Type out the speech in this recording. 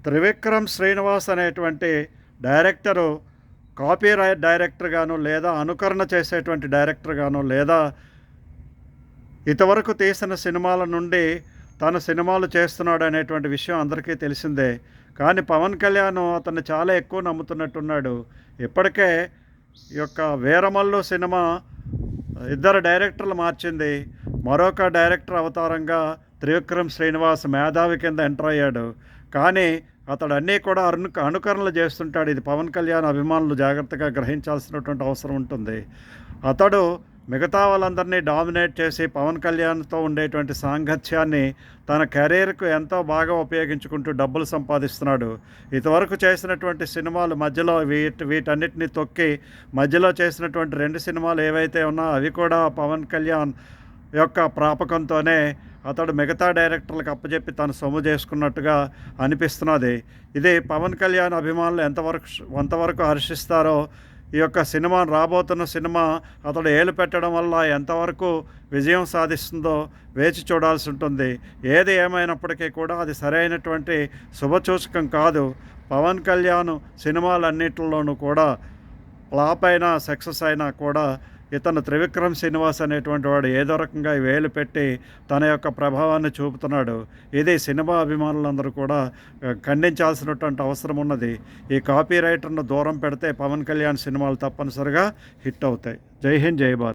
త్రివిక్రమ్ శ్రీనివాస్ అనేటువంటి director director గాను, లేదా అనుకరణ చేసేటువంటి డైరెక్టర్ గాను, లేదా ఇంతవరకు తీసిన సినిమాల నుండి తను సినిమాలు చేస్తున్నాడు అనేటువంటి విషయం అందరికీ తెలిసిందే. కానీ పవన్ కళ్యాణ్ అతన్ని చాలా ఎక్కువ నమ్ముతున్నట్టున్నాడు. ఇప్పటికే ఈ యొక్క వీరమల్లు సినిమా ఇద్దరు డైరెక్టర్లు మార్చింది. మరొక డైరెక్టర్ అవతారంగా త్రివిక్రమ్ శ్రీనివాస్ మేధావి కింద ఎంటర్ అయ్యాడు. కానీ అతడు అన్నీ కూడా అనుకరణలు చేస్తుంటాడు. ఇది పవన్ కళ్యాణ్ అభిమానులు జాగ్రత్తగా గ్రహించాల్సినటువంటి అవసరం ఉంటుంది. అతడు మిగతా వాళ్ళందరినీ డామినేట్ చేసి పవన్ కళ్యాణ్తో ఉండేటువంటి సాంగత్యాన్ని తన కెరీర్కు ఎంతో బాగా ఉపయోగించుకుంటూ డబ్బులు సంపాదిస్తున్నాడు. ఇంతవరకు చేసినటువంటి సినిమాలు మధ్యలో వీటన్నిటిని తొక్కి మధ్యలో చేసినటువంటి 2 సినిమాలు ఏవైతే ఉన్నాయో అవి కూడా పవన్ కళ్యాణ్ యొక్క ప్రాపకంతోనే అతడు మిగతా డైరెక్టర్లకు అప్పచెప్పి తను సొమ్ము చేసుకున్నట్టుగా అనిపిస్తున్నది. ఇది పవన్ కళ్యాణ్ అభిమానులు ఎంతవరకు హర్షిస్తారో, ఈ యొక్క సినిమాను రాబోతున్న సినిమా అతడు ఏలు పెట్టడం వల్ల ఎంతవరకు విజయం సాధిస్తుందో వేచి చూడాల్సి ఉంటుంది. ఏది ఏమైనప్పటికీ కూడా అది సరైనటువంటి శుభసూచకం కాదు. పవన్ కళ్యాణ్ సినిమాలన్నిటిలోనూ కూడా ఫ్లాప్ అయినా సక్సెస్ అయినా కూడా ఇతను త్రివిక్రమ్ శ్రీనివాస్ అనేటువంటి వాడు ఏదో రకంగా వేలు పెట్టి తన యొక్క ప్రభావాన్ని చూపుతున్నాడు. ఇది సినిమా అభిమానులందరూ కూడా ఖండించాల్సినటువంటి అవసరం ఉన్నది. ఈ కాపీ రైటర్ను దూరం పెడితే పవన్ కళ్యాణ్ సినిమాలు తప్పనిసరిగా హిట్ అవుతాయి. జై హింద్, జై భారత్.